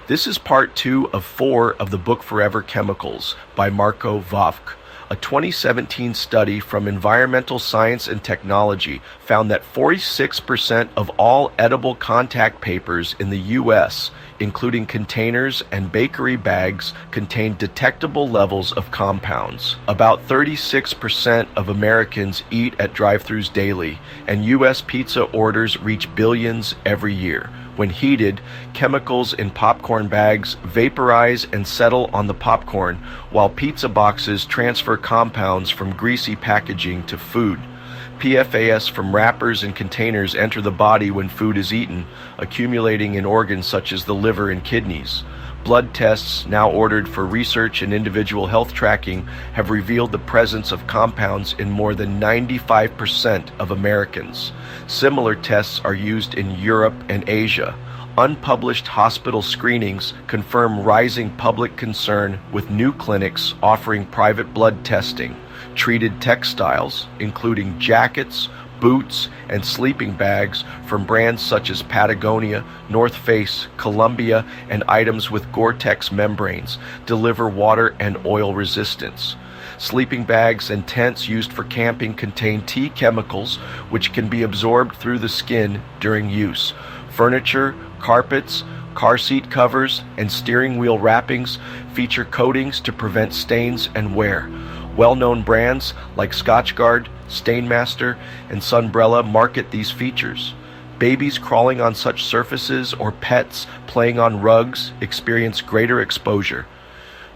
This is part 2 of 4 of the book Forever Chemicals by Marko Vovk. A 2017 study from Environmental Science and Technology found that 46% of all edible contact papers in the U.S., including containers and bakery bags, contain detectable levels of compounds. About 36% of Americans eat at drive-thrus daily, and U.S. pizza orders reach billions every year. When heated, chemicals in popcorn bags vaporize and settle on the popcorn, while pizza boxes transfer compounds from greasy packaging to food. PFAS from wrappers and containers enter the body when food is eaten, accumulating in organs such as the liver and kidneys. Blood tests, now ordered for research and individual health tracking, have revealed the presence of compounds in more than 95% of Americans. Similar tests are used in Europe and Asia. Unpublished hospital screenings confirm rising public concern, with new clinics offering private blood testing. Treated textiles, including jackets, boots, and sleeping bags from brands such as Patagonia, North Face, Columbia, and items with Gore-Tex membranes, deliver water and oil resistance. Sleeping bags and tents used for camping contain tea chemicals, which can be absorbed through the skin during use. Furniture, carpets, car seat covers, and steering wheel wrappings feature coatings to prevent stains and wear. Well-known brands like Scotchgard, Stainmaster, and Sunbrella market these features. Babies crawling on such surfaces or pets playing on rugs experience greater exposure.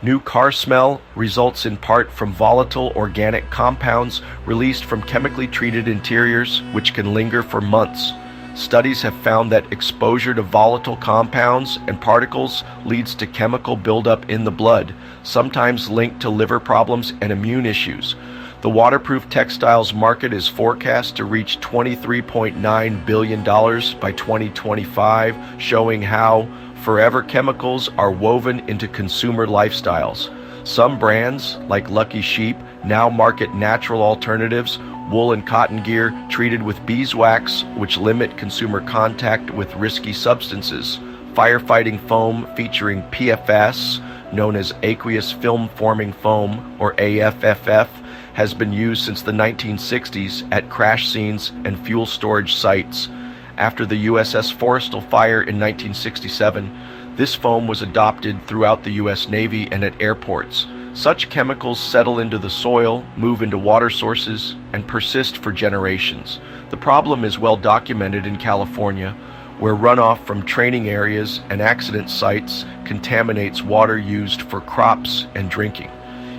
New car smell results in part from volatile organic compounds released from chemically treated interiors, which can linger for months. Studies have found that exposure to volatile compounds and particles leads to chemical buildup in the blood, sometimes linked to liver problems and immune issues. The waterproof textiles market is forecast to reach $23.9 billion by 2025, showing how forever chemicals are woven into consumer lifestyles. Some brands, like Lucky Sheep, now market natural alternatives, wool and cotton gear treated with beeswax, which limit consumer contact with risky substances. Firefighting foam featuring PFAS, known as aqueous film-forming foam, or AFFF, has been used since the 1960s at crash scenes and fuel storage sites. After the USS Forrestal fire in 1967, this foam was adopted throughout the U.S. Navy and at airports. Such chemicals settle into the soil, move into water sources, and persist for generations. The problem is well documented in California, where runoff from training areas and accident sites contaminates water used for crops and drinking.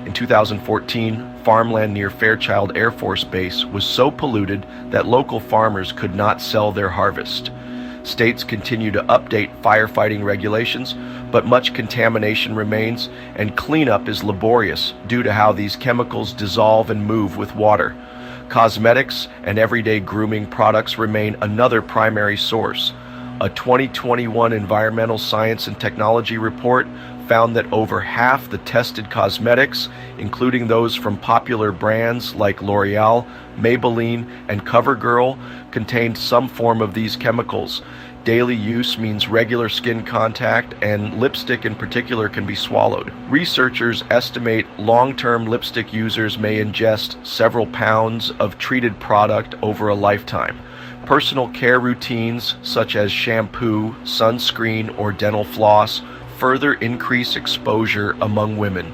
In 2014, farmland near Fairchild Air Force Base was so polluted that local farmers could not sell their harvest. States continue to update firefighting regulations, but much contamination remains, and cleanup is laborious due to how these chemicals dissolve and move with water. Cosmetics and everyday grooming products remain another primary source. A 2021 Environmental Science and Technology report found that over half the tested cosmetics, including those from popular brands like L'Oreal, Maybelline, and CoverGirl, contained some form of these chemicals. Daily use means regular skin contact, and lipstick in particular can be swallowed. Researchers estimate long-term lipstick users may ingest several pounds of treated product over a lifetime. Personal care routines such as shampoo, sunscreen, or dental floss further increase exposure among women.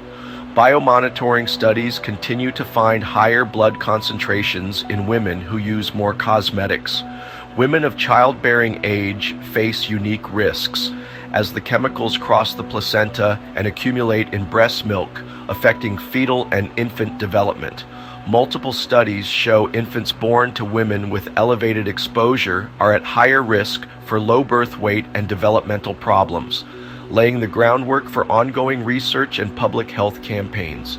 Biomonitoring studies continue to find higher blood concentrations in women who use more cosmetics. Women of childbearing age face unique risks as the chemicals cross the placenta and accumulate in breast milk, affecting fetal and infant development. Multiple studies show infants born to women with elevated exposure are at higher risk for low birth weight and developmental problems, laying the groundwork for ongoing research and public health campaigns.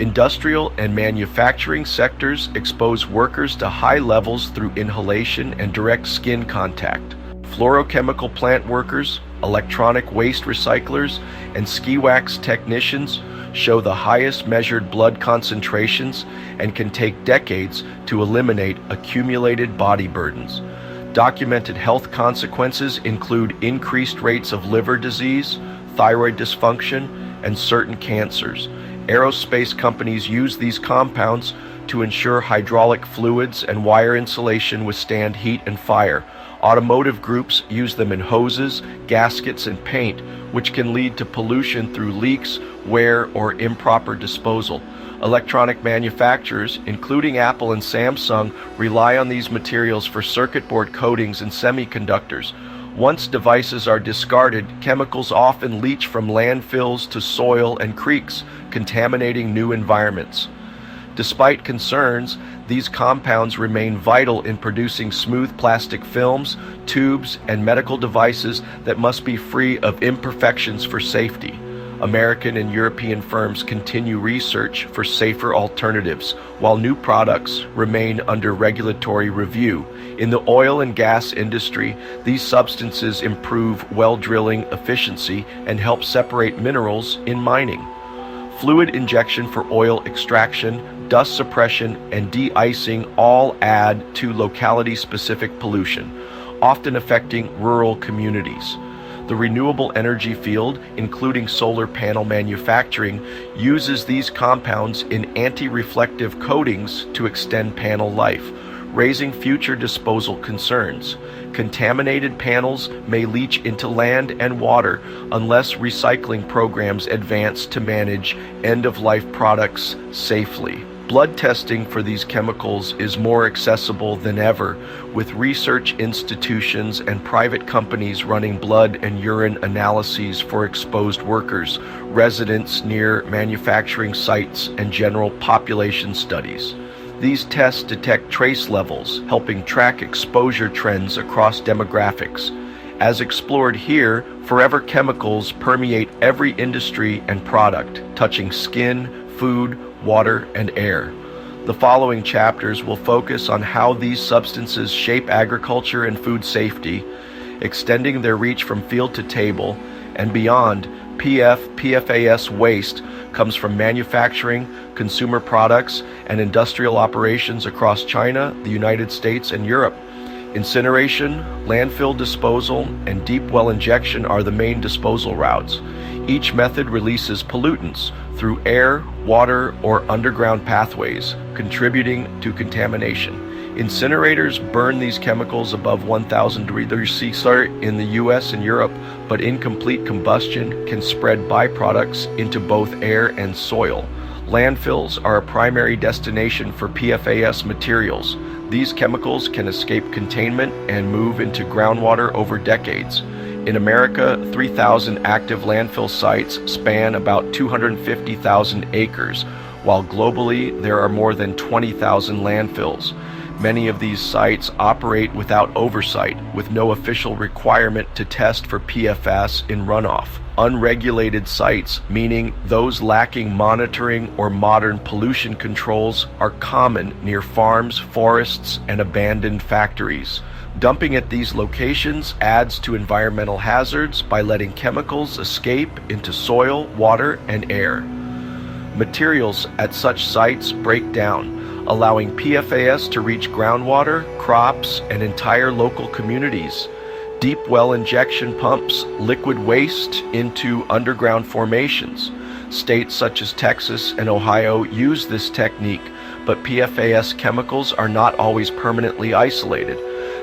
Industrial and manufacturing sectors expose workers to high levels through inhalation and direct skin contact. Fluorochemical plant workers, electronic waste recyclers, and ski wax technicians show the highest measured blood concentrations and can take decades to eliminate accumulated body burdens. Documented health consequences include increased rates of liver disease, thyroid dysfunction, and certain cancers. Aerospace companies use these compounds to ensure hydraulic fluids and wire insulation withstand heat and fire. Automotive groups use them in hoses, gaskets, and paint, which can lead to pollution through leaks, wear, or improper disposal. Electronic manufacturers, including Apple and Samsung, rely on these materials for circuit board coatings and semiconductors. Once devices are discarded, chemicals often leach from landfills to soil and creeks, contaminating new environments. Despite concerns, these compounds remain vital in producing smooth plastic films, tubes, and medical devices that must be free of imperfections for safety. American and European firms continue research for safer alternatives, while new products remain under regulatory review. In the oil and gas industry, these substances improve well drilling efficiency and help separate minerals in mining. Fluid injection for oil extraction, dust suppression, and de-icing all add to locality-specific pollution, often affecting rural communities. The renewable energy field, including solar panel manufacturing, uses these compounds in anti-reflective coatings to extend panel life, raising future disposal concerns. Contaminated panels may leach into land and water unless recycling programs advance to manage end-of-life products safely. Blood testing for these chemicals is more accessible than ever, with research institutions and private companies running blood and urine analyses for exposed workers, residents near manufacturing sites, and general population studies. These tests detect trace levels, helping track exposure trends across demographics. As explored here, forever chemicals permeate every industry and product, touching skin, food, water, and air. The following chapters will focus on how these substances shape agriculture and food safety, extending their reach from field to table and beyond. PFAS waste comes from manufacturing, consumer products, and industrial operations across China, the United States, and Europe. Incineration, landfill disposal, and deep well injection are the main disposal routes. Each method releases pollutants through air, water, or underground pathways, contributing to contamination. Incinerators burn these chemicals above 1,000 degrees Celsius in the US and Europe, but incomplete combustion can spread byproducts into both air and soil. Landfills are a primary destination for PFAS materials. These chemicals can escape containment and move into groundwater over decades. In America, 3,000 active landfill sites span about 250,000 acres, while globally there are more than 20,000 landfills. Many of these sites operate without oversight, with no official requirement to test for PFAS in runoff. Unregulated sites, meaning those lacking monitoring or modern pollution controls, are common near farms, forests, and abandoned factories. Dumping at these locations adds to environmental hazards by letting chemicals escape into soil, water, and air. Materials at such sites break down, allowing PFAS to reach groundwater, crops, and entire local communities. Deep well injection pumps liquid waste into underground formations. States such as Texas and Ohio use this technique, but PFAS chemicals are not always permanently isolated.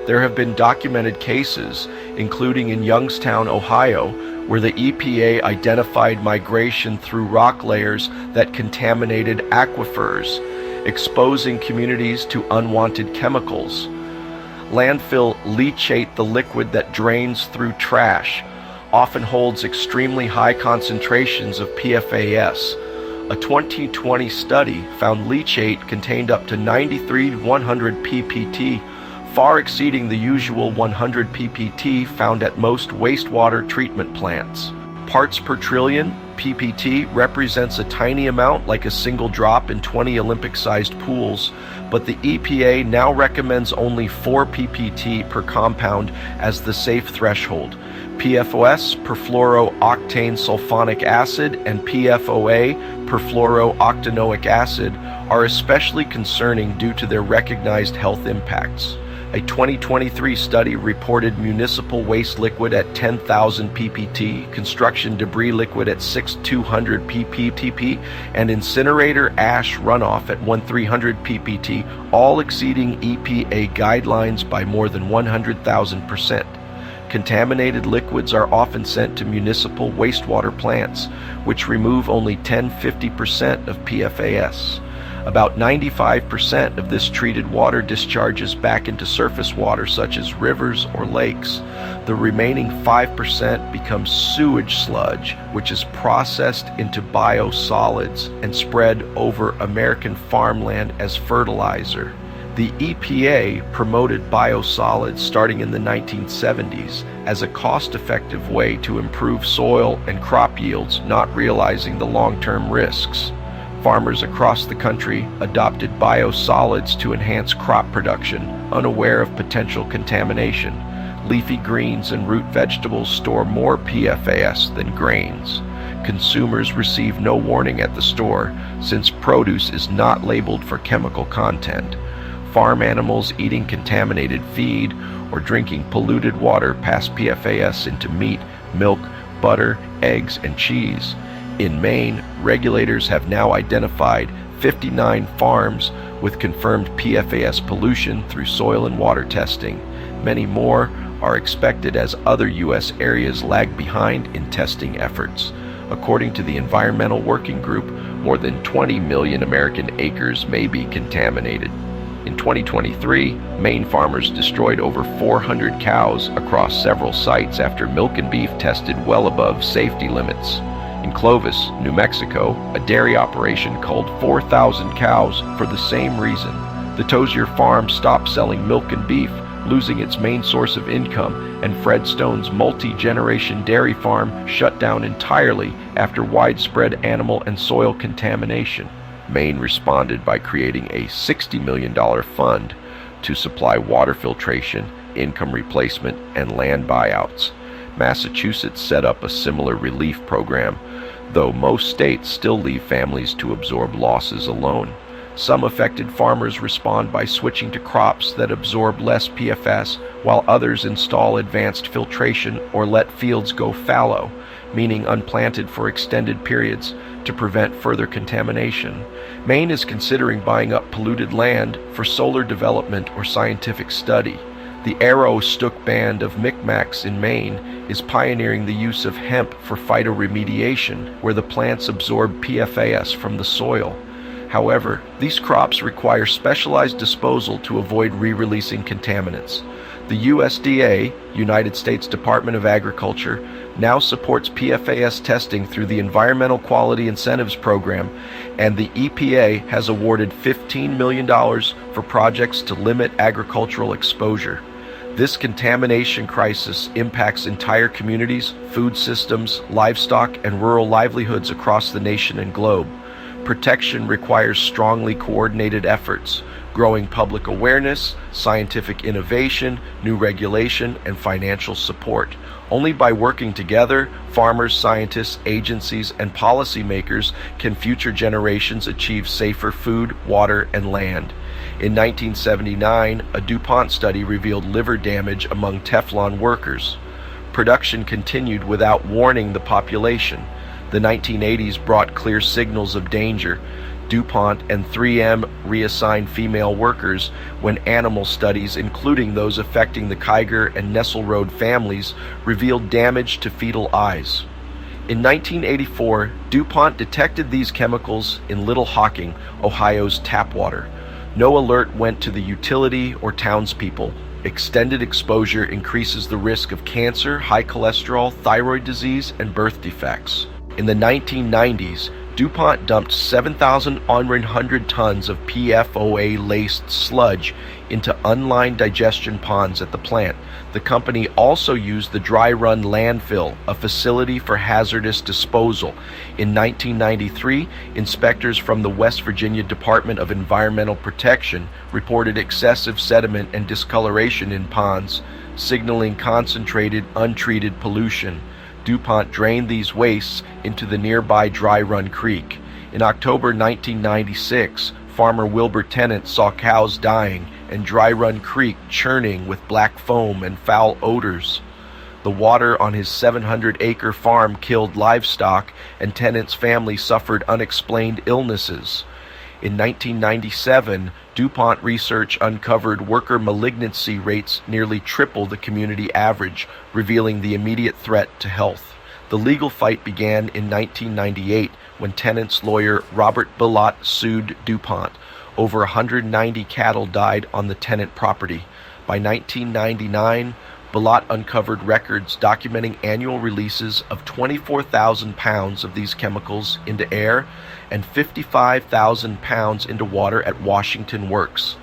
There have been documented cases, including in Youngstown, Ohio, where the EPA identified migration through rock layers that contaminated aquifers, exposing communities to unwanted chemicals. Landfill leachate, the liquid that drains through trash, often holds extremely high concentrations of PFAS. A 2020 study found leachate contained up to 100 ppt, far exceeding the usual 100 ppt found at most wastewater treatment plants. Parts per trillion, PPT, represents a tiny amount, like a single drop in 20 Olympic-sized pools, but the EPA now recommends only 4 ppt per compound as the safe threshold. PFOS, perfluorooctane sulfonic acid, and PFOA, perfluorooctanoic acid, are especially concerning due to their recognized health impacts. A 2023 study reported municipal waste liquid at 10,000 ppt, construction debris liquid at 6,200 pptp, and incinerator ash runoff at 1,300 ppt, all exceeding EPA guidelines by more than 100,000%. Contaminated liquids are often sent to municipal wastewater plants, which remove only 10–50% of PFAS. About 95% of this treated water discharges back into surface water such as rivers or lakes. The remaining 5% becomes sewage sludge, which is processed into biosolids and spread over American farmland as fertilizer. The EPA promoted biosolids starting in the 1970s as a cost-effective way to improve soil and crop yields, not realizing the long-term risks. Farmers across the country adopted biosolids to enhance crop production, unaware of potential contamination. Leafy greens and root vegetables store more PFAS than grains. Consumers receive no warning at the store, since produce is not labeled for chemical content. Farm animals eating contaminated feed or drinking polluted water pass PFAS into meat, milk, butter, eggs, and cheese. In Maine, regulators have now identified 59 farms with confirmed PFAS pollution through soil and water testing. Many more are expected as other U.S. areas lag behind in testing efforts. According to the Environmental Working Group, more than 20 million American acres may be contaminated. In 2023, Maine farmers destroyed over 400 cows across several sites after milk and beef tested well above safety limits. In Clovis, New Mexico, a dairy operation culled 4,000 cows for the same reason. The Tozier farm stopped selling milk and beef, losing its main source of income, and Fred Stone's multi-generation dairy farm shut down entirely after widespread animal and soil contamination. Maine responded by creating a $60 million fund to supply water filtration, income replacement, and land buyouts. Massachusetts set up a similar relief program, though most states still leave families to absorb losses alone. Some affected farmers respond by switching to crops that absorb less PFAS, while others install advanced filtration or let fields go fallow, meaning unplanted for extended periods, to prevent further contamination. Maine is considering buying up polluted land for solar development or scientific study. The Aroostook Band of Micmacs in Maine is pioneering the use of hemp for phytoremediation, where the plants absorb PFAS from the soil. However, these crops require specialized disposal to avoid re-releasing contaminants. The USDA, United States Department of Agriculture, now supports PFAS testing through the Environmental Quality Incentives Program, and the EPA has awarded $15 million for projects to limit agricultural exposure. This contamination crisis impacts entire communities, food systems, livestock, and rural livelihoods across the nation and globe. Protection requires strongly coordinated efforts, growing public awareness, scientific innovation, new regulation, and financial support. Only by working together, farmers, scientists, agencies, and policymakers can future generations achieve safer food, water, and land. In 1979, a DuPont study revealed liver damage among Teflon workers. Production continued without warning the population. The 1980s brought clear signals of danger. DuPont and 3M reassigned female workers when animal studies, including those affecting the Kiger and Nesselrode families, revealed damage to fetal eyes. In 1984, DuPont detected these chemicals in Little Hocking, Ohio's tap water. No alert went to the utility or townspeople. Extended exposure increases the risk of cancer, high cholesterol, thyroid disease, and birth defects. In the 1990s, DuPont dumped 7,100 tons of PFOA-laced sludge into unlined digestion ponds at the plant. The company also used the dry run landfill, a facility for hazardous disposal. In 1993, inspectors from the West Virginia Department of Environmental Protection reported excessive sediment and discoloration in ponds, signaling concentrated, untreated pollution. DuPont drained these wastes into the nearby Dry Run Creek. In October 1996, farmer Wilbur Tennant saw cows dying and Dry Run Creek churning with black foam and foul odors. The water on his 700-acre farm killed livestock, and Tennant's family suffered unexplained illnesses. In 1997, DuPont research uncovered worker malignancy rates nearly triple the community average, revealing the immediate threat to health. The legal fight began in 1998 when Tennant's lawyer Robert Pollutes sued DuPont. Over 190 cattle died on the Tennant property. By 1999, Pollutes uncovered records documenting annual releases of 24,000 pounds of these chemicals into air and 55,000 pounds into water at Washington Works.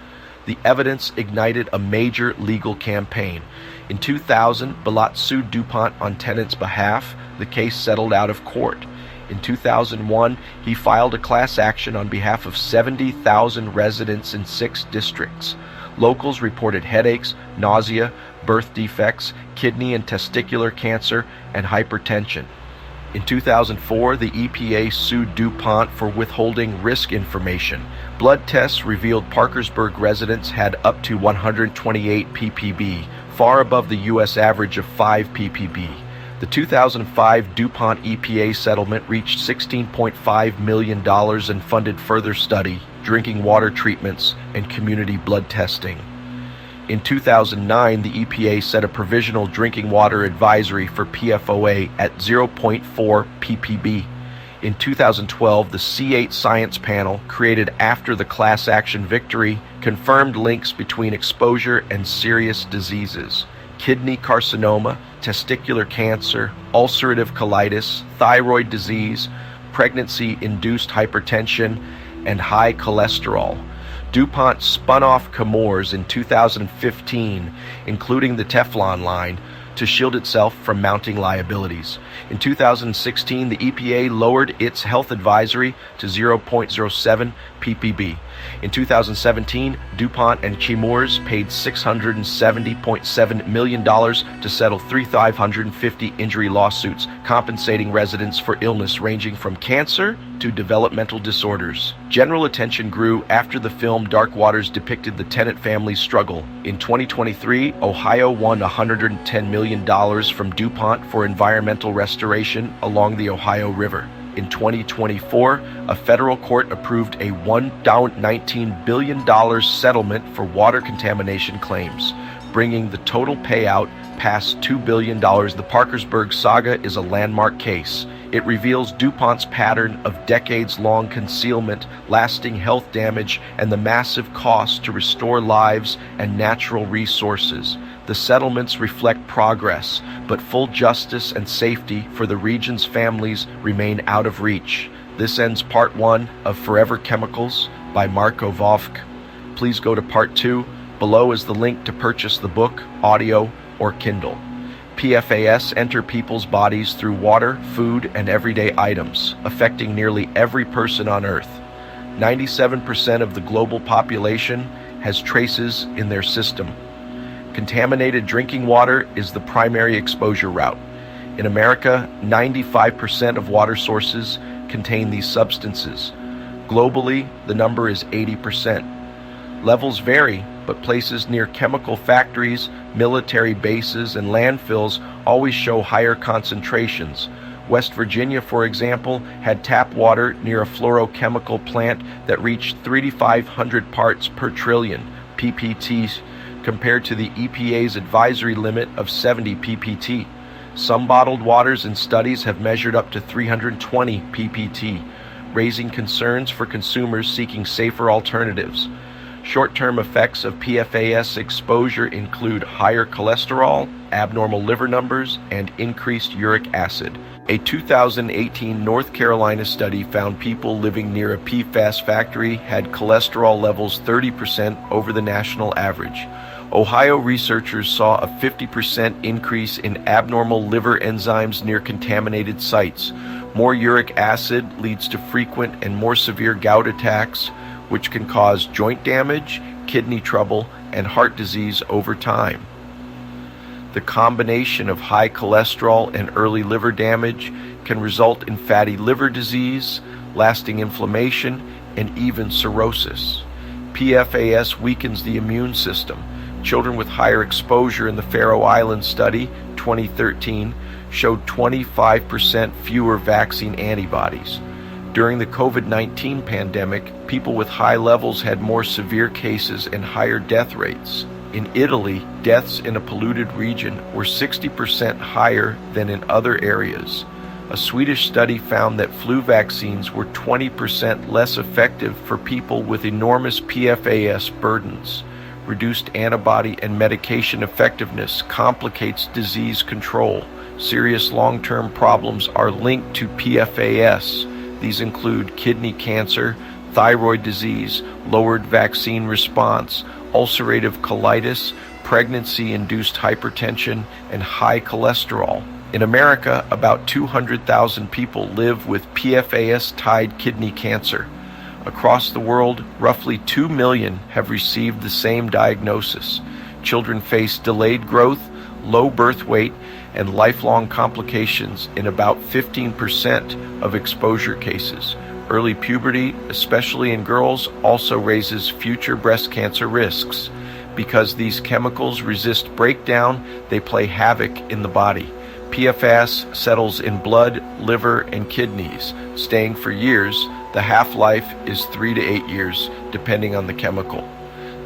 The evidence ignited a major legal campaign. In 2000, Pollutes sued DuPont on Tennant's behalf. The case settled out of court. In 2001, he filed a class action on behalf of 70,000 residents in 6 districts. Locals reported headaches, nausea, birth defects, kidney and testicular cancer, and hypertension. In 2004, the EPA sued DuPont for withholding risk information. Blood tests revealed Parkersburg residents had up to 128 ppb, far above the U.S. average of 5 ppb. The 2005 DuPont EPA settlement reached $16.5 million and funded further study, drinking water treatments, and community blood testing. In 2009, the EPA set a provisional drinking water advisory for PFOA at 0.4 ppb. In 2012, the C8 Science Panel, created after the class action victory, confirmed links between exposure and serious diseases: kidney carcinoma, testicular cancer, ulcerative colitis, thyroid disease, pregnancy-induced hypertension, and high cholesterol. DuPont spun off Chemours in 2015, including the Teflon line, to shield itself from mounting liabilities. In 2016, the EPA lowered its health advisory to 0.07 ppb. In 2017, DuPont and Chemours paid $670.7 million to settle 3,550 injury lawsuits, compensating residents for illness ranging from cancer to developmental disorders. General attention grew after the film Dark Waters depicted the Tennant family's struggle. In 2023, Ohio won $110 million from DuPont for environmental restoration along the Ohio River. In 2024, a federal court approved a $1.19 billion settlement for water contamination claims, bringing the total payout past $2 billion. The Parkersburg saga is a landmark case. It reveals DuPont's pattern of decades-long concealment, lasting health damage, and the massive cost to restore lives and natural resources. The settlements reflect progress, but full justice and safety for the region's families remain out of reach. This ends Part 1 of Forever Chemicals by Marko Vovk. Please go to Part 2. Below is the link to purchase the book, audio, or Kindle. PFAS enter people's bodies through water, food, and everyday items, affecting nearly every person on Earth. 97% of the global population has traces in their system. Contaminated drinking water is the primary exposure route. In America, 95% of water sources contain these substances. Globally, the number is 80%. Levels vary, but places near chemical factories, military bases, and landfills always show higher concentrations. West Virginia, for example, had tap water near a fluorochemical plant that reached 3,500 parts per trillion, PPT, compared to the EPA's advisory limit of 70 ppt. Some bottled waters in studies have measured up to 320 ppt, raising concerns for consumers seeking safer alternatives. Short-term effects of PFAS exposure include higher cholesterol, abnormal liver numbers, and increased uric acid. A 2018 North Carolina study found people living near a PFAS factory had cholesterol levels 30% over the national average. Ohio researchers saw a 50% increase in abnormal liver enzymes near contaminated sites. More uric acid leads to frequent and more severe gout attacks, which can cause joint damage, kidney trouble, and heart disease over time. The combination of high cholesterol and early liver damage can result in fatty liver disease, lasting inflammation, and even cirrhosis. PFAS weakens the immune system. Children with higher exposure in the Faroe Islands study, 2013, showed 25% fewer vaccine antibodies. During the COVID-19 pandemic, people with high levels had more severe cases and higher death rates. In Italy, deaths in a polluted region were 60% higher than in other areas. A Swedish study found that flu vaccines were 20% less effective for people with enormous PFAS burdens. Reduced antibody and medication effectiveness complicates disease control. Serious long-term problems are linked to PFAS. These include kidney cancer, thyroid disease, lowered vaccine response, ulcerative colitis, pregnancy-induced hypertension, and high cholesterol. In America, about 200,000 people live with PFAS-tied kidney cancer. Across the world, roughly 2 million have received the same diagnosis. Children face delayed growth, low birth weight, and lifelong complications in about 15% of exposure cases. Early puberty, especially in girls, also raises future breast cancer risks. Because these chemicals resist breakdown, they play havoc in the body. PFAS settles in blood, liver, and kidneys, staying for years. The half-life is 3 to 8 years, depending on the chemical.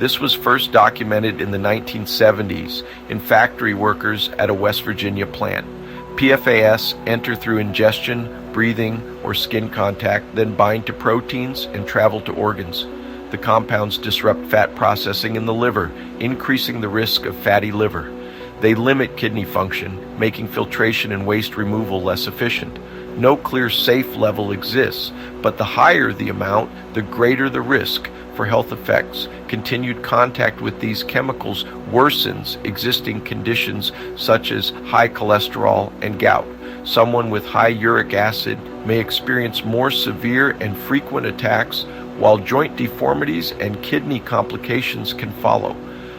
This was first documented in the 1970s in factory workers at a West Virginia plant. PFAS enter through ingestion, breathing, or skin contact, then bind to proteins and travel to organs. The compounds disrupt fat processing in the liver, increasing the risk of fatty liver. They limit kidney function, making filtration and waste removal less efficient. No clear safe level exists, but the higher the amount, the greater the risk for health effects. Continued contact with these chemicals worsens existing conditions such as high cholesterol and gout. Someone with high uric acid may experience more severe and frequent attacks, while joint deformities and kidney complications can follow.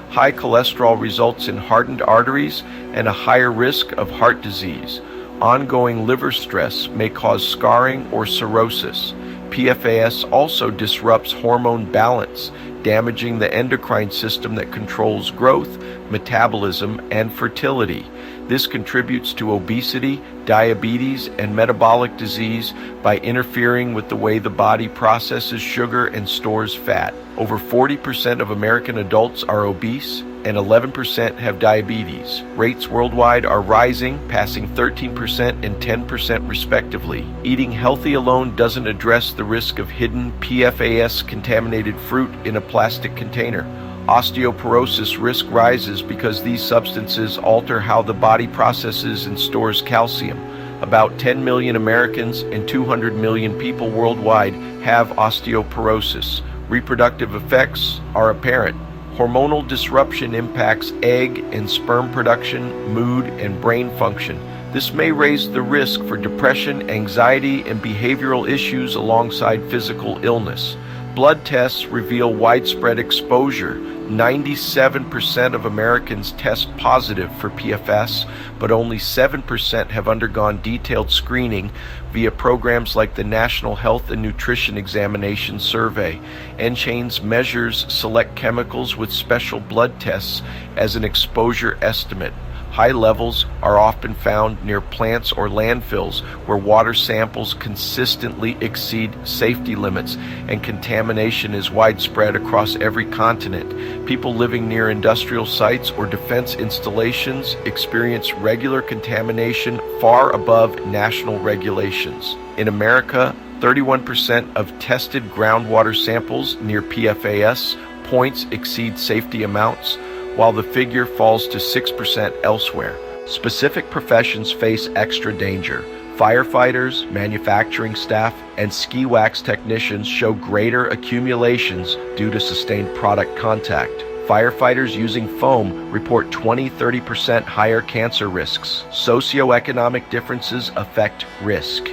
High cholesterol results in hardened arteries and a higher risk of heart disease. Ongoing liver stress may cause scarring or cirrhosis. PFAS also disrupts hormone balance, damaging the endocrine system that controls growth, metabolism, and fertility. This contributes to obesity, diabetes, and metabolic disease by interfering with the way the body processes sugar and stores fat. Over 40% of American adults are obese, and 11% have diabetes. Rates worldwide are rising, passing 13% and 10% respectively. Eating healthy alone doesn't address the risk of hidden PFAS-contaminated fruit in a plastic container. Osteoporosis risk rises because these substances alter how the body processes and stores calcium. About 10 million Americans and 200 million people worldwide have osteoporosis. Reproductive effects are apparent. Hormonal disruption impacts egg and sperm production, mood, and brain function. This may raise the risk for depression, anxiety, and behavioral issues alongside physical illness. Blood tests reveal widespread exposure. 97% of Americans test positive for PFAS, but only 7% have undergone detailed screening via programs like the National Health and Nutrition Examination Survey. NCHAIN's measures select chemicals with special blood tests as an exposure estimate. High levels are often found near plants or landfills where water samples consistently exceed safety limits and contamination is widespread across every continent. People living near industrial sites or defense installations experience regular contamination far above national regulations. In America, 31% of tested groundwater samples near PFAS points exceed safety amounts, while the figure falls to 6% elsewhere. Specific professions face extra danger. Firefighters, manufacturing staff, and ski wax technicians show greater accumulations due to sustained product contact. Firefighters using foam report 20-30% higher cancer risks. Socioeconomic differences affect risk.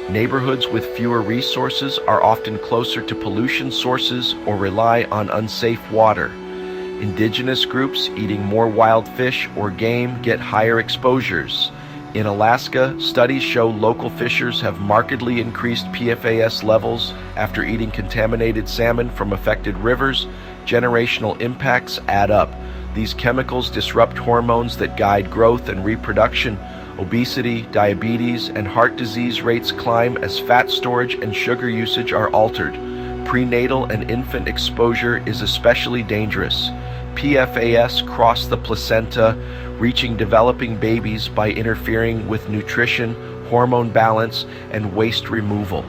Neighborhoods with fewer resources are often closer to pollution sources or rely on unsafe water. Indigenous groups eating more wild fish or game get higher exposures. In Alaska, studies show local fishers have markedly increased PFAS levels after eating contaminated salmon from affected rivers. generational impacts add up. These chemicals disrupt hormones that guide growth and reproduction. Obesity, diabetes, and heart disease rates climb as fat storage and sugar usage are altered. Prenatal and infant exposure is especially dangerous. PFAS cross the placenta, reaching developing babies by interfering with nutrition, hormone balance, and waste removal.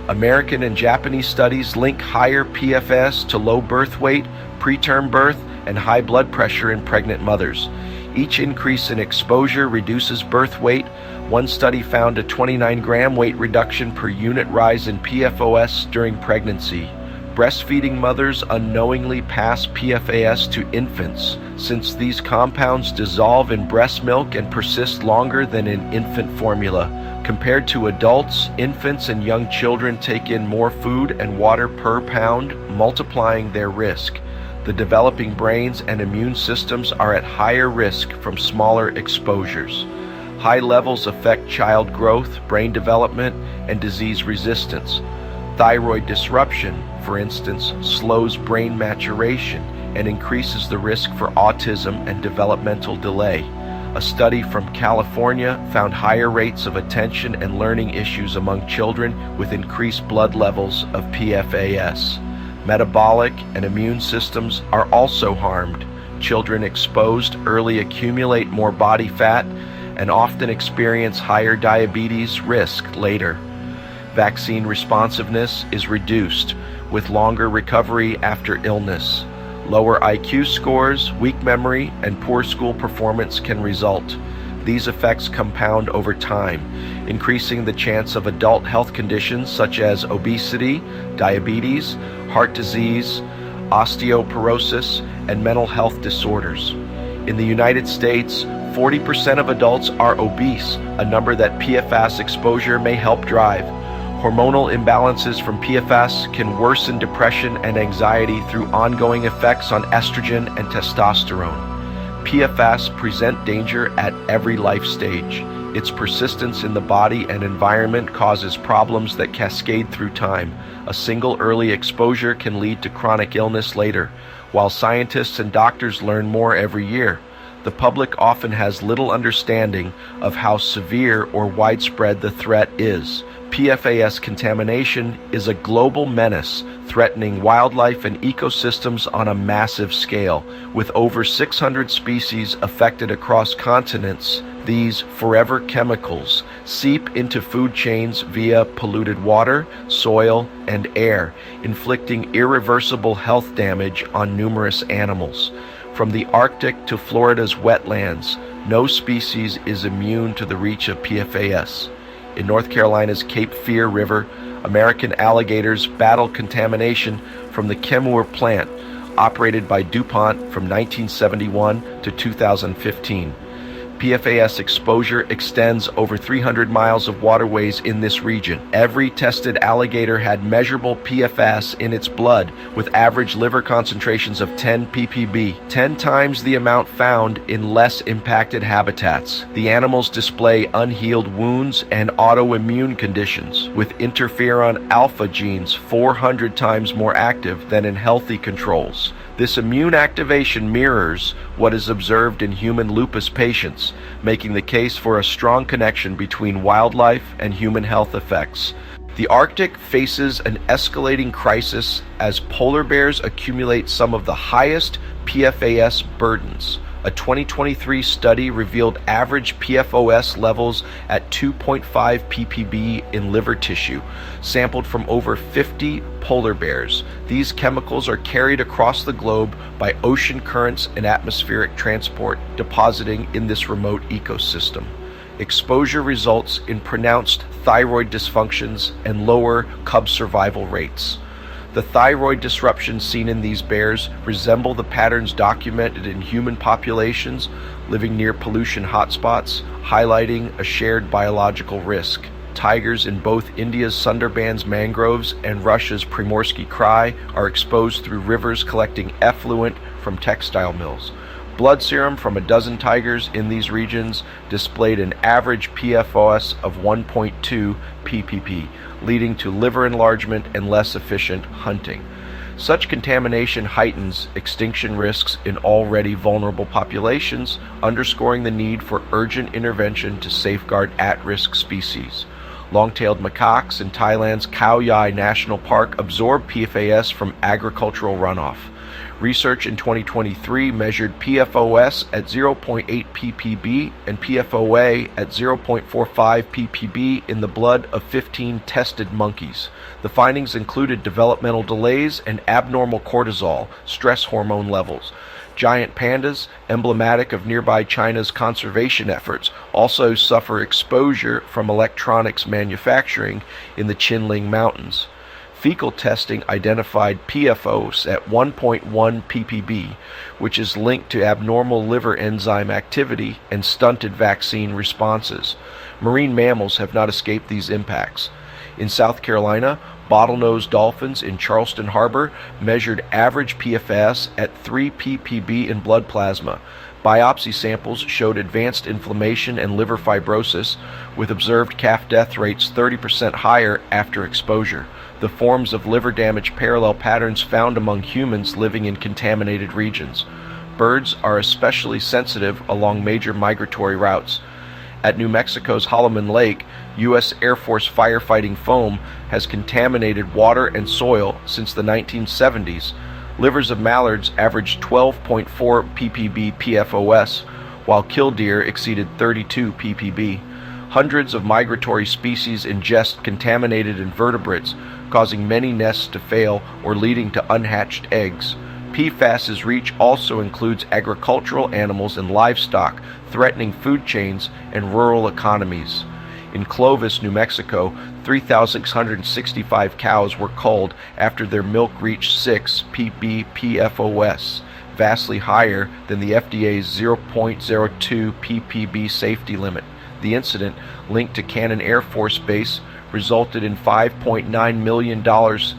American and Japanese studies link higher PFAS to low birth weight, preterm birth, and high blood pressure in pregnant mothers. Each increase in exposure reduces birth weight. One study found a 29-gram weight reduction per unit rise in PFOS during pregnancy. Breastfeeding mothers unknowingly pass PFAS to infants, since these compounds dissolve in breast milk and persist longer than in infant formula. Compared to adults, infants and young children take in more food and water per pound, multiplying their risk. The developing brains and immune systems are at higher risk from smaller exposures. High levels affect child growth, brain development, and disease resistance. Thyroid disruption, for instance, slows brain maturation and increases the risk for autism and developmental delay. A study from California found higher rates of attention and learning issues among children with increased blood levels of PFAS. Metabolic and immune systems are also harmed. Children exposed early accumulate more body fat and often experience higher diabetes risk later. Vaccine responsiveness is reduced, with longer recovery after illness. Lower IQ scores, weak memory, and poor school performance can result. These effects compound over time, increasing the chance of adult health conditions such as obesity, diabetes, heart disease, osteoporosis, and mental health disorders. In the United States, 40% of adults are obese, a number that PFAS exposure may help drive. Hormonal imbalances from PFAS can worsen depression and anxiety through ongoing effects on estrogen and testosterone. PFAS present danger at every life stage. Its persistence in the body and environment causes problems that cascade through time. A single early exposure can lead to chronic illness later. While scientists and doctors learn more every year, the public often has little understanding of how severe or widespread the threat is. PFAS contamination is a global menace, threatening wildlife and ecosystems on a massive scale. With over 600 species affected across continents, these forever chemicals seep into food chains via polluted water, soil, and air, inflicting irreversible health damage on numerous animals. From the Arctic to Florida's wetlands, no species is immune to the reach of PFAS. In North Carolina's Cape Fear River, American alligators battle contamination from the Chemours plant, operated by DuPont from 1971 to 2015. PFAS exposure extends over 300 miles of waterways in this region. Every tested alligator had measurable PFAS in its blood, with average liver concentrations of 10 ppb, 10 times the amount found in less impacted habitats. The animals display unhealed wounds and autoimmune conditions, with interferon alpha genes 400 times more active than in healthy controls. This immune activation mirrors what is observed in human lupus patients, making the case for a strong connection between wildlife and human health effects. The Arctic faces an escalating crisis as polar bears accumulate some of the highest PFAS burdens. A 2023 study revealed average PFOS levels at 2.5 ppb in liver tissue, sampled from over 50 polar bears. These chemicals are carried across the globe by ocean currents and atmospheric transport, depositing in this remote ecosystem. Exposure results in pronounced thyroid dysfunctions and lower cub survival rates. The thyroid disruptions seen in these bears resemble the patterns documented in human populations living near pollution hotspots, highlighting a shared biological risk. Tigers in both India's Sundarbans mangroves and Russia's Primorsky Krai are exposed through rivers collecting effluent from textile mills. Blood serum from a dozen tigers in these regions displayed an average PFOS of 1.2 ppb, leading to liver enlargement and less efficient hunting. Such contamination heightens extinction risks in already vulnerable populations, underscoring the need for urgent intervention to safeguard at-risk species. Long-tailed macaques in Thailand's Khao Yai National Park absorb PFAS from agricultural runoff. Research in 2023 measured PFOS at 0.8 ppb and PFOA at 0.45 ppb in the blood of 15 tested monkeys. The findings included developmental delays and abnormal cortisol, stress hormone levels. Giant pandas, emblematic of nearby China's conservation efforts, also suffer exposure from electronics manufacturing in the Qinling Mountains. Fecal testing identified PFOS at 1.1 ppb, which is linked to abnormal liver enzyme activity and stunted vaccine responses. Marine mammals have not escaped these impacts. In South Carolina, bottlenose dolphins in Charleston Harbor measured average PFAS at 3 ppb in blood plasma. Biopsy samples showed advanced inflammation and liver fibrosis, with observed calf death rates 30% higher after exposure. The forms of liver damage parallel patterns found among humans living in contaminated regions. Birds are especially sensitive along major migratory routes. At New Mexico's Holloman Lake, U.S. Air Force firefighting foam has contaminated water and soil since the 1970s. Livers of mallards averaged 12.4 ppb PFOS, while killdeer exceeded 32 ppb. Hundreds of migratory species ingest contaminated invertebrates, causing many nests to fail or leading to unhatched eggs. PFAS's reach also includes agricultural animals and livestock, threatening food chains and rural economies. In Clovis, New Mexico, 3,665 cows were culled after their milk reached 6 ppb PFOS, vastly higher than the FDA's 0.02 ppb safety limit. The incident, linked to Cannon Air Force Base, resulted in $5.9 million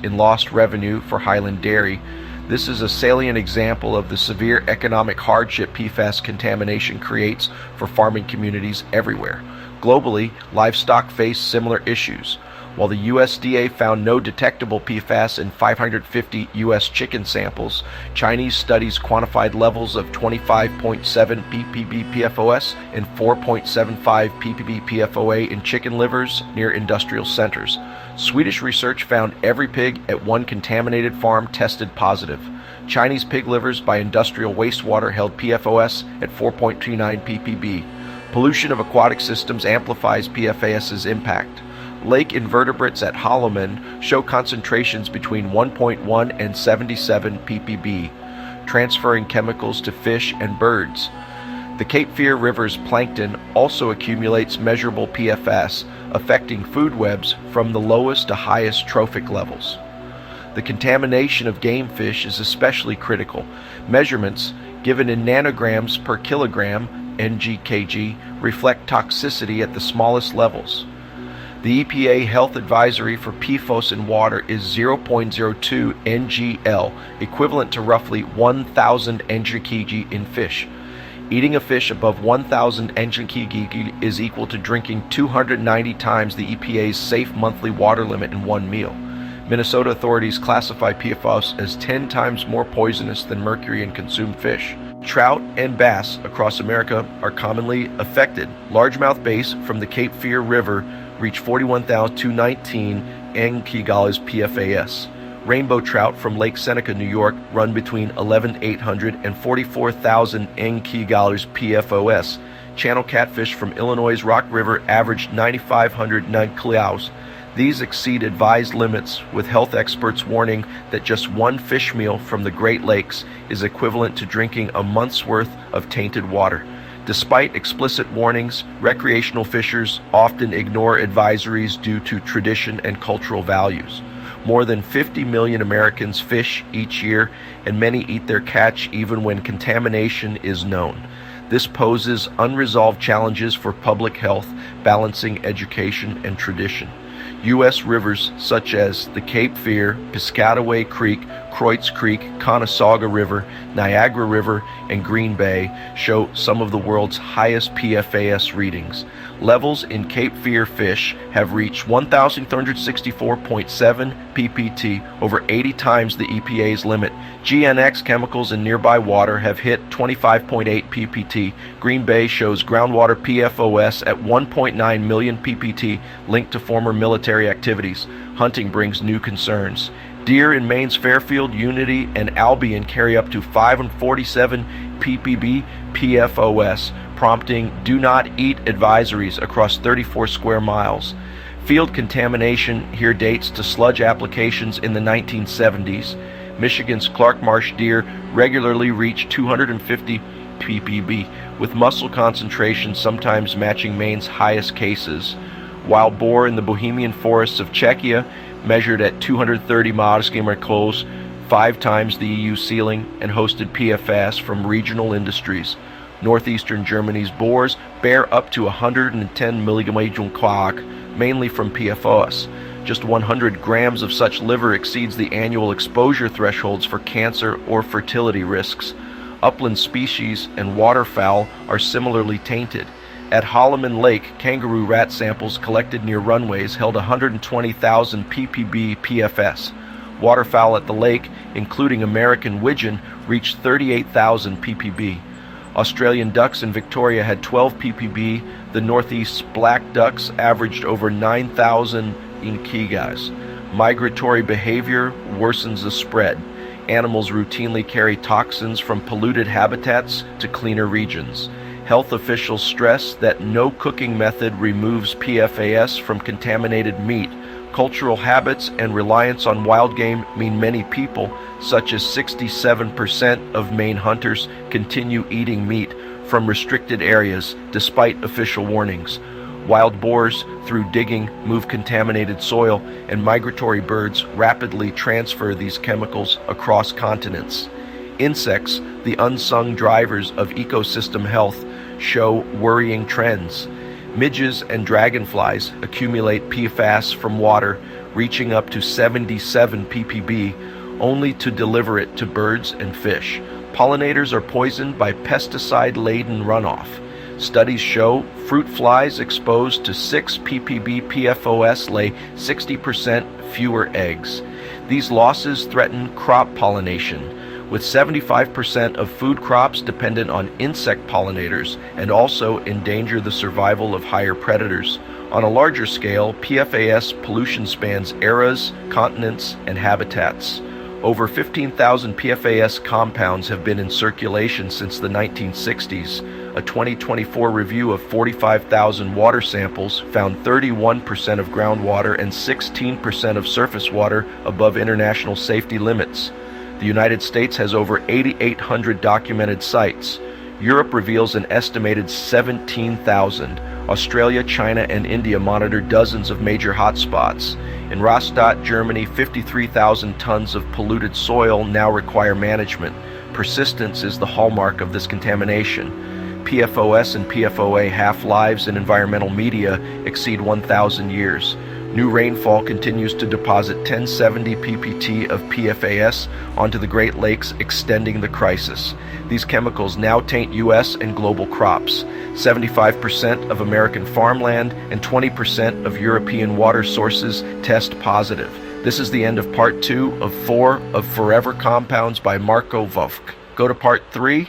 in lost revenue for Highland Dairy. This is a salient example of the severe economic hardship PFAS contamination creates for farming communities everywhere. Globally, livestock face similar issues. While the USDA found no detectable PFAS in 550 U.S. chicken samples, Chinese studies quantified levels of 25.7 ppb PFOS and 4.75 ppb PFOA in chicken livers near industrial centers. Swedish research found every pig at one contaminated farm tested positive. Chinese pig livers by industrial wastewater held PFOS at 4.29 ppb. Pollution of aquatic systems amplifies PFAS's impact. Lake invertebrates at Holloman show concentrations between 1.1 and 77 ppb, transferring chemicals to fish and birds. The Cape Fear River's plankton also accumulates measurable PFAS, affecting food webs from the lowest to highest trophic levels. The contamination of game fish is especially critical. Measurements, given in nanograms per kilogram, (ng/kg), reflect toxicity at the smallest levels. The EPA Health Advisory for PFOS in water is 0.02 ngl, equivalent to roughly 1,000 ng/kg in fish. Eating a fish above 1,000 ng/kg is equal to drinking 290 times the EPA's safe monthly water limit in one meal. Minnesota authorities classify PFOS as 10 times more poisonous than mercury in consumed fish. Trout and bass across America are commonly affected. Largemouth bass from the Cape Fear River reach 41,219 ng/kg PFAS. Rainbow trout from Lake Seneca, New York, run between 11,800 and 44,000 ng/kg PFOS. Channel catfish from Illinois' Rock River averaged 9,500 ng/kg. These exceed advised limits, with health experts warning that just one fish meal from the Great Lakes is equivalent to drinking a month's worth of tainted water. Despite explicit warnings, recreational fishers often ignore advisories due to tradition and cultural values. More than 50 million Americans fish each year, and many eat their catch even when contamination is known. This poses unresolved challenges for public health, balancing education and tradition. U.S. rivers such as the Cape Fear, Piscataway Creek, Croix Creek, Conasauga River, Niagara River, and Green Bay show some of the world's highest PFAS readings. Levels in Cape Fear fish have reached 1,364.7 ppt, over 80 times the EPA's limit. GNX chemicals in nearby water have hit 25.8 ppt. Green Bay shows groundwater PFOS at 1.9 million ppt, linked to former military activities. Hunting brings new concerns. Deer in Maine's Fairfield, Unity, and Albion carry up to 547 ppb PFOS, prompting do not eat advisories across 34 square miles. Field contamination here dates to sludge applications in the 1970s. Michigan's Clark Marsh deer regularly reach 250 ppb, with muscle concentration sometimes matching Maine's highest cases. Wild boar in the Bohemian forests of Czechia measured at 230 km, 5 times the EU ceiling, and hosted PFAS from regional industries. Northeastern Germany's boars bear up to 110 mg/kg, mainly from PFAS. Just 100 grams of such liver exceeds the annual exposure thresholds for cancer or fertility risks. Upland species and waterfowl are similarly tainted. At Holloman Lake, kangaroo rat samples collected near runways held 120,000 ppb PFS. Waterfowl at the lake, including American widgeon, reached 38,000 ppb. Australian ducks in Victoria had 12 ppb. The Northeast black ducks averaged over 9,000 kg. Migratory behavior worsens the spread. Animals routinely carry toxins from polluted habitats to cleaner regions. Health officials stress that no cooking method removes PFAS from contaminated meat. Cultural habits and reliance on wild game mean many people, such as 67% of Maine hunters, continue eating meat from restricted areas despite official warnings. Wild boars, through digging, move contaminated soil, and migratory birds rapidly transfer these chemicals across continents. Insects, the unsung drivers of ecosystem health, show worrying trends. Midges and dragonflies accumulate PFAS from water, reaching up to 77 ppb, only to deliver it to birds and fish. Pollinators are poisoned by pesticide-laden runoff. Studies show fruit flies exposed to 6 ppb PFOS lay 60% fewer eggs. These losses threaten crop pollination, with 75% of food crops dependent on insect pollinators, and also endanger the survival of higher predators. On a larger scale, PFAS pollution spans eras, continents, and habitats. Over 15,000 PFAS compounds have been in circulation since the 1960s. A 2024 review of 45,000 water samples found 31% of groundwater and 16% of surface water above international safety limits. The United States has over 8,800 documented sites. Europe reveals an estimated 17,000. Australia, China, and India monitor dozens of major hotspots. In Rastatt, Germany, 53,000 tons of polluted soil now require management. Persistence is the hallmark of this contamination. PFOS and PFOA half-lives in environmental media exceed 1,000 years. New rainfall continues to deposit 1070 ppt of PFAS onto the Great Lakes, extending the crisis. These chemicals now taint U.S. and global crops. 75% of American farmland and 20% of European water sources test positive. This is the end of part 2 of 4 of Forever Compounds by Marko Vovk. Go to part 3